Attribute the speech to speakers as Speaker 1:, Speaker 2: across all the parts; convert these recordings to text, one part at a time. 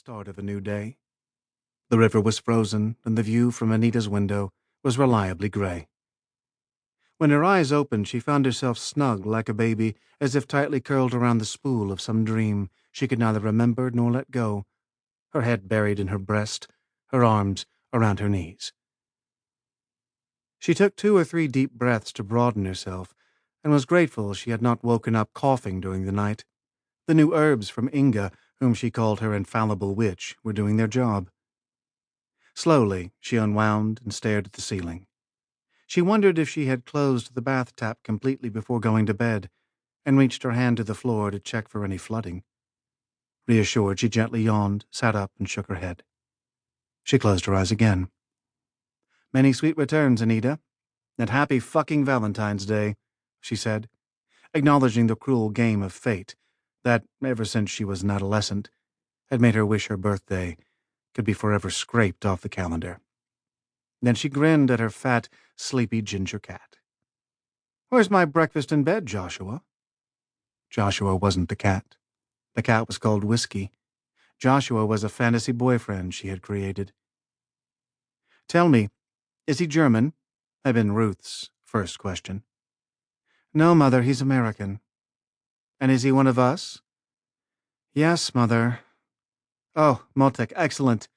Speaker 1: start of a new day. The river was frozen, and the view from Anita's window was reliably gray. When her eyes opened, she found herself snug like a baby, as if tightly curled around the spool of some dream she could neither remember nor let go, her head buried in her breast, her arms around her knees. She took 2 or 3 deep breaths to broaden herself, and was grateful she had not woken up coughing during the night. The new herbs from Inga, whom she called her infallible witch, were doing their job. Slowly, she unwound and stared at the ceiling. She wondered if she had closed the bath tap completely before going to bed, and reached her hand to the floor to check for any flooding. Reassured, she gently yawned, sat up, and shook her head. She closed her eyes again. "Many sweet returns, Anita, and happy fucking Valentine's Day," she said, acknowledging the cruel game of fate that, ever since she was an adolescent, had made her wish her birthday could be forever scraped off the calendar. Then she grinned at her fat, sleepy ginger cat. "Where's my breakfast in bed, Joshua?" Joshua wasn't the cat. The cat was called Whiskey. Joshua was a fantasy boyfriend she had created. "Tell me, is he German?" had been Ruth's first question. "No, Mother, he's American." "And is he one of us?" "Yes, Mother." "Oh, Motek, excellent.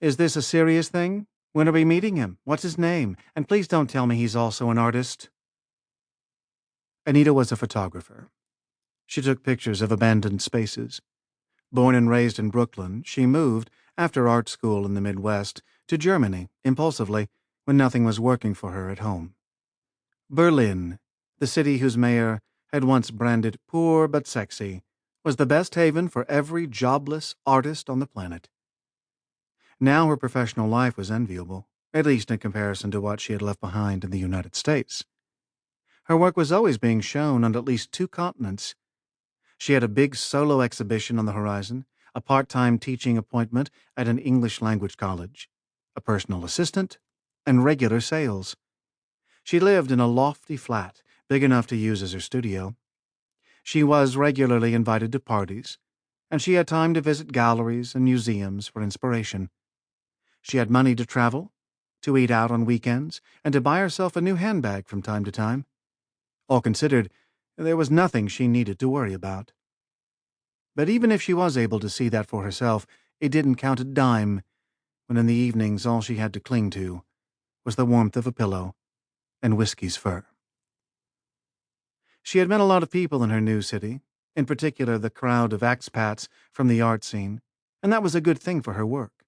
Speaker 1: Is this a serious thing? When are we meeting him? What's his name? And please don't tell me he's also an artist." Anita was a photographer. She took pictures of abandoned spaces. Born and raised in Brooklyn, she moved, after art school in the Midwest, to Germany, impulsively, when nothing was working for her at home. Berlin, the city whose mayor had once branded poor but sexy, was the best haven for every jobless artist on the planet. Now her professional life was enviable, at least in comparison to what she had left behind in the United States. Her work was always being shown on at least 2 continents. She had a big solo exhibition on the horizon, a part-time teaching appointment at an English-language college, a personal assistant, and regular sales. She lived in a lofty flat, big enough to use as her studio. She was regularly invited to parties, and she had time to visit galleries and museums for inspiration. She had money to travel, to eat out on weekends, and to buy herself a new handbag from time to time. All considered, there was nothing she needed to worry about. But even if she was able to see that for herself, it didn't count a dime when in the evenings all she had to cling to was the warmth of a pillow and Whiskey's fur. She had met a lot of people in her new city, in particular the crowd of expats from the art scene, and that was a good thing for her work.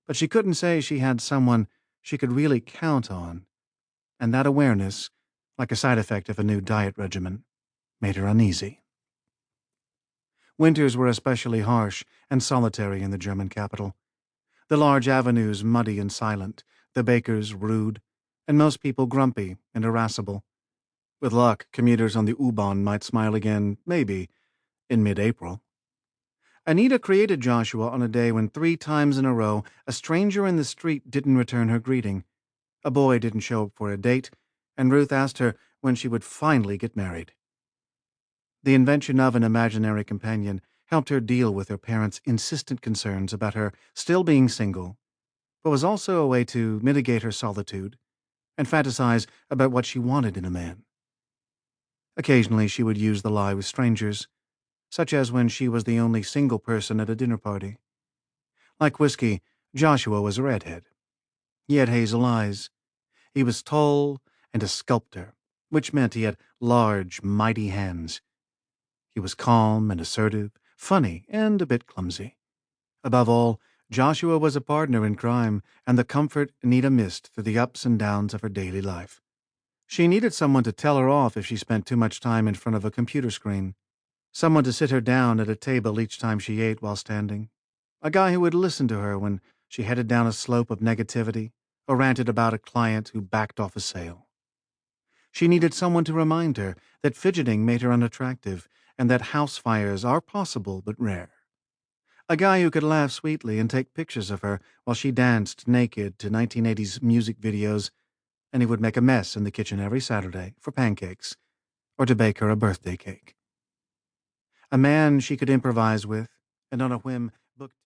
Speaker 1: But she couldn't say she had someone she could really count on, and that awareness, like a side effect of a new diet regimen, made her uneasy. Winters were especially harsh and solitary in the German capital. The large avenues muddy and silent, the bakers rude, and most people grumpy and irascible. With luck, commuters on the U-Bahn might smile again, maybe, in mid-April. Anita created Joshua on a day when 3 times in a row a stranger in the street didn't return her greeting, a boy didn't show up for a date, and Ruth asked her when she would finally get married. The invention of an imaginary companion helped her deal with her parents' insistent concerns about her still being single, but was also a way to mitigate her solitude and fantasize about what she wanted in a man. Occasionally she would use the lie with strangers, such as when she was the only single person at a dinner party. Like Whiskey, Joshua was a redhead. He had hazel eyes. He was tall and a sculptor, which meant he had large, mighty hands. He was calm and assertive, funny and a bit clumsy. Above all, Joshua was a partner in crime and the comfort Anita missed through the ups and downs of her daily life. She needed someone to tell her off if she spent too much time in front of a computer screen. Someone to sit her down at a table each time she ate while standing. A guy who would listen to her when she headed down a slope of negativity or ranted about a client who backed off a sale. She needed someone to remind her that fidgeting made her unattractive and that house fires are possible but rare. A guy who could laugh sweetly and take pictures of her while she danced naked to 1980s music videos, and he would make a mess in the kitchen every Saturday for pancakes or to bake her a birthday cake. A man she could improvise with, and on a whim book